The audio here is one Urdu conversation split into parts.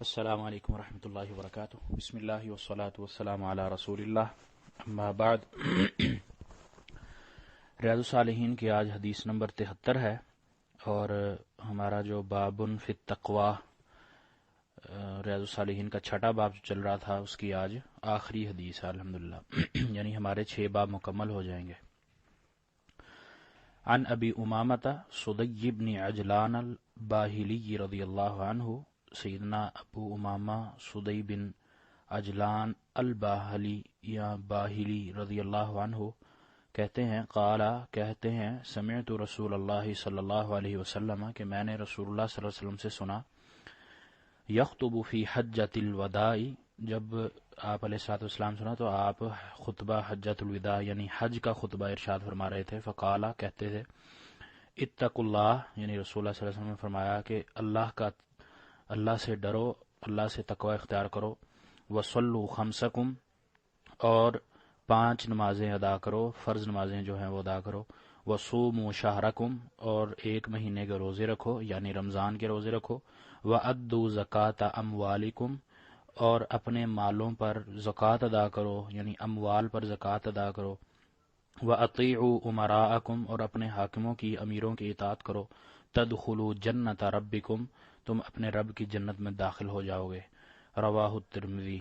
السلام علیکم ورحمۃ اللہ وبرکاتہ۔ بسم اللہ والصلاۃ والسلام علی رسول اللہ، اما بعد۔ ریاض الصالحین کی آج حدیث نمبر 73 ہے، اور ہمارا جو باب فی التقوی ریاض الصالحین کا چھٹا باب جو چل رہا تھا، اس کی آج آخری حدیث ہے الحمدللہ، یعنی ہمارے 6 باب مکمل ہو جائیں گے۔ عن ابی امامۃ صدی بن عجلان الباہلی رضی اللہ عنہ، سیدنا ابو امامہ صدی بن عجلان الباہلی یا باہلی رضی اللہ عنہ کہتے ہیں، کہتے ہیں سمعت رسول اللہ صلی اللہ علیہ وسلم، کہ میں نے رسول اللہ صلی اللہ علیہ وسلم سے سنا، یخطب فی حجۃ الوداع، جب آپ علیہ الصلوۃ والسلام سنا تو آپ خطبہ حجۃ الوداع یعنی حج کا خطبہ ارشاد فرما رہے تھے۔ فقالا، کہتے تھے، اتقوا اللہ، یعنی رسول اللہ صلی اللہ علیہ وسلم نے فرمایا کہ اللہ سے ڈرو، اللہ سے تقوی اختیار کرو، وصلوا خمسکم، اور 5 نمازیں ادا کرو، فرض نمازیں جو ہیں وہ ادا کرو، وصوموا شہرکم، اور 1 مہینے کے روزے رکھو یعنی رمضان کے روزے رکھو، وأدوا زکاة اموالکم، اور اپنے مالوں پر زکوٰۃ ادا کرو یعنی اموال پر زکوٰۃ ادا کرو، وأطیعوا امراءکم، اور اپنے حاکموں کی، امیروں کی اطاعت کرو، تدخلوا جنت ربکم، تم اپنے رب کی جنت میں داخل ہو جاؤ گے۔ رواہ الترمذی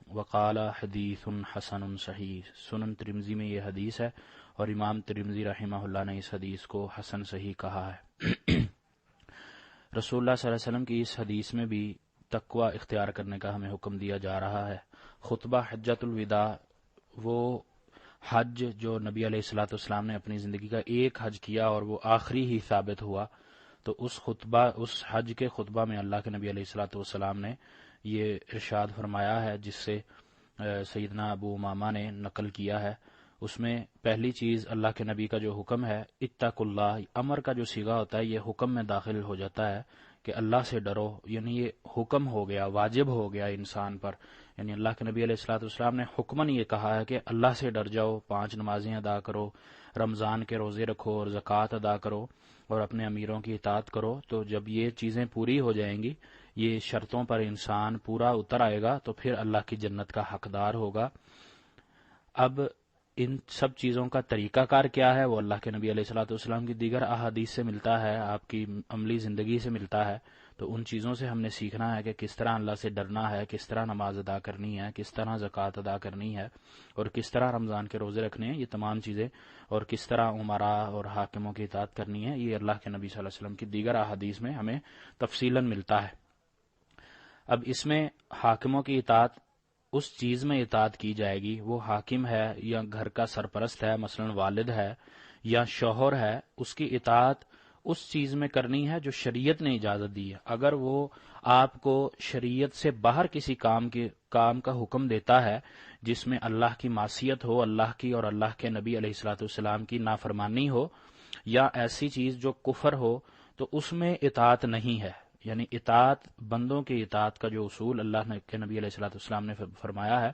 وقال حدیث حسن صحیح، سنن ترمذی میں یہ حدیث ہے، اور امام ترمذی رحمہ اللہ نے اس حدیث کو حسن صحیح کہا ہے۔ رسول اللہ صلی اللہ علیہ وسلم کی اس حدیث میں بھی تقوی اختیار کرنے کا ہمیں حکم دیا جا رہا ہے۔ خطبہ حجۃ الوداع، وہ حج جو نبی علیہ الصلوۃ والسلام نے اپنی زندگی کا ایک حج کیا اور وہ آخری ہی ثابت ہوا، تو اس حج کے خطبہ میں اللہ کے نبی علیہ الصلوۃ والسلام نے یہ ارشاد فرمایا ہے، جس سے سیدنا ابو امامہ نے نقل کیا ہے۔ اس میں پہلی چیز اللہ کے نبی کا جو حکم ہے، اتقوا اللہ، امر کا جو صیغہ ہوتا ہے یہ حکم میں داخل ہو جاتا ہے کہ اللہ سے ڈرو، یعنی یہ حکم ہو گیا، واجب ہو گیا انسان پر، یعنی اللہ کے نبی علیہ الصلوۃ والسلام نے حکماً یہ کہا ہے کہ اللہ سے ڈر جاؤ، 5 نمازیں ادا کرو، رمضان کے روزے رکھو اور زکوٰۃ ادا کرو، اور اپنے امیروں کی اطاعت کرو۔ تو جب یہ چیزیں پوری ہو جائیں گی، یہ شرطوں پر انسان پورا اتر آئے گا، تو پھر اللہ کی جنت کا حقدار ہوگا۔ اب ان سب چیزوں کا طریقہ کار کیا ہے، وہ اللہ کے نبی علیہ الصلوۃ والسلام کی دیگر احادیث سے ملتا ہے، آپ کی عملی زندگی سے ملتا ہے۔ تو ان چیزوں سے ہم نے سیکھنا ہے کہ کس طرح اللہ سے ڈرنا ہے، کس طرح نماز ادا کرنی ہے، کس طرح زکوٰۃ ادا کرنی ہے، اور کس طرح رمضان کے روزے رکھنے ہیں، یہ تمام چیزیں، اور کس طرح عمراء اور حاکموں کی اطاعت کرنی ہے، یہ اللہ کے نبی صلی اللہ علیہ وسلم کی دیگر احادیث میں ہمیں تفصیلاً ملتا ہے۔ اب اس میں حاکموں کی اطاعت، اس چیز میں اطاعت کی جائے گی، وہ حاکم ہے یا گھر کا سرپرست ہے، مثلا والد ہے یا شوہر ہے، اس کی اطاعت اس چیز میں کرنی ہے جو شریعت نے اجازت دی ہے۔ اگر وہ آپ کو شریعت سے باہر کسی کام کا حکم دیتا ہے جس میں اللہ کی معصیت ہو، اللہ کی اور اللہ کے نبی علیہ الصلوۃ والسلام کی نافرمانی ہو، یا ایسی چیز جو کفر ہو، تو اس میں اطاعت نہیں ہے۔ یعنی اطاعت، بندوں کی اطاعت کا جو اصول اللہ کے نبی علیہ الصلوۃ والسلام نے فرمایا ہے،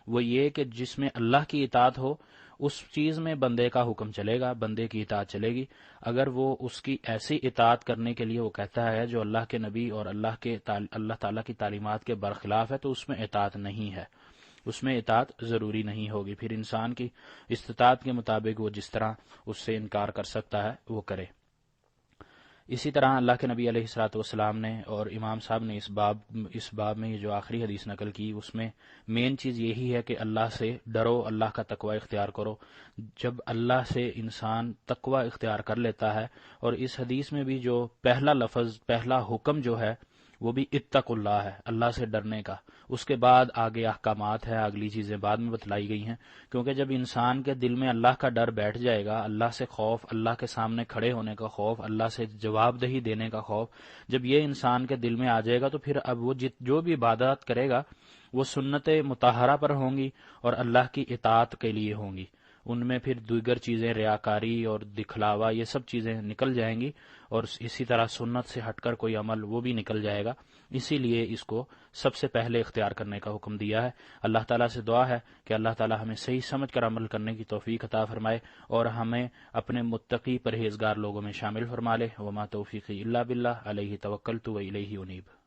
وہ یہ کہ جس میں اللہ کی اطاعت ہو اس چیز میں بندے کا حکم چلے گا، بندے کی اطاعت چلے گی۔ اگر وہ اس کی ایسی اطاعت کرنے کے لیے وہ کہتا ہے جو اللہ کے نبی اور اللہ تعالیٰ کی تعلیمات کے برخلاف ہے، تو اس میں اطاعت نہیں ہے، اس میں اطاعت ضروری نہیں ہوگی۔ پھر انسان کی استطاعت کے مطابق وہ جس طرح اس سے انکار کر سکتا ہے وہ کرے۔ اسی طرح اللہ کے نبی علیہ الصلوۃ والسلام نے اور امام صاحب نے اس باب میں یہ جو آخری حدیث نقل کی، اس میں مین چیز یہی ہے کہ اللہ سے ڈرو، اللہ کا تقوی اختیار کرو۔ جب اللہ سے انسان تقوی اختیار کر لیتا ہے، اور اس حدیث میں بھی جو پہلا لفظ، پہلا حکم جو ہے وہ بھی اتقوا اللہ ہے، اللہ سے ڈرنے کا۔ اس کے بعد آگے احکامات ہیں، اگلی چیزیں بعد میں بتلائی گئی ہیں، کیونکہ جب انسان کے دل میں اللہ کا ڈر بیٹھ جائے گا، اللہ سے خوف، اللہ کے سامنے کھڑے ہونے کا خوف، اللہ سے جواب دہی دینے کا خوف، جب یہ انسان کے دل میں آ جائے گا، تو پھر اب وہ جو بھی عبادات کرے گا وہ سنت مطہرہ پر ہوں گی اور اللہ کی اطاعت کے لیے ہوں گی۔ ان میں پھر دیگر چیزیں، ریاکاری اور دکھلاوا، یہ سب چیزیں نکل جائیں گی، اور اسی طرح سنت سے ہٹ کر کوئی عمل وہ بھی نکل جائے گا۔ اسی لیے اس کو سب سے پہلے اختیار کرنے کا حکم دیا ہے۔ اللہ تعالیٰ سے دعا ہے کہ اللہ تعالیٰ ہمیں صحیح سمجھ کر عمل کرنے کی توفیق عطا فرمائے، اور ہمیں اپنے متقی پرہیزگار لوگوں میں شامل فرما لے۔ وما توفیقی الا باللہ، علیہ توکلت و الیہ انیب۔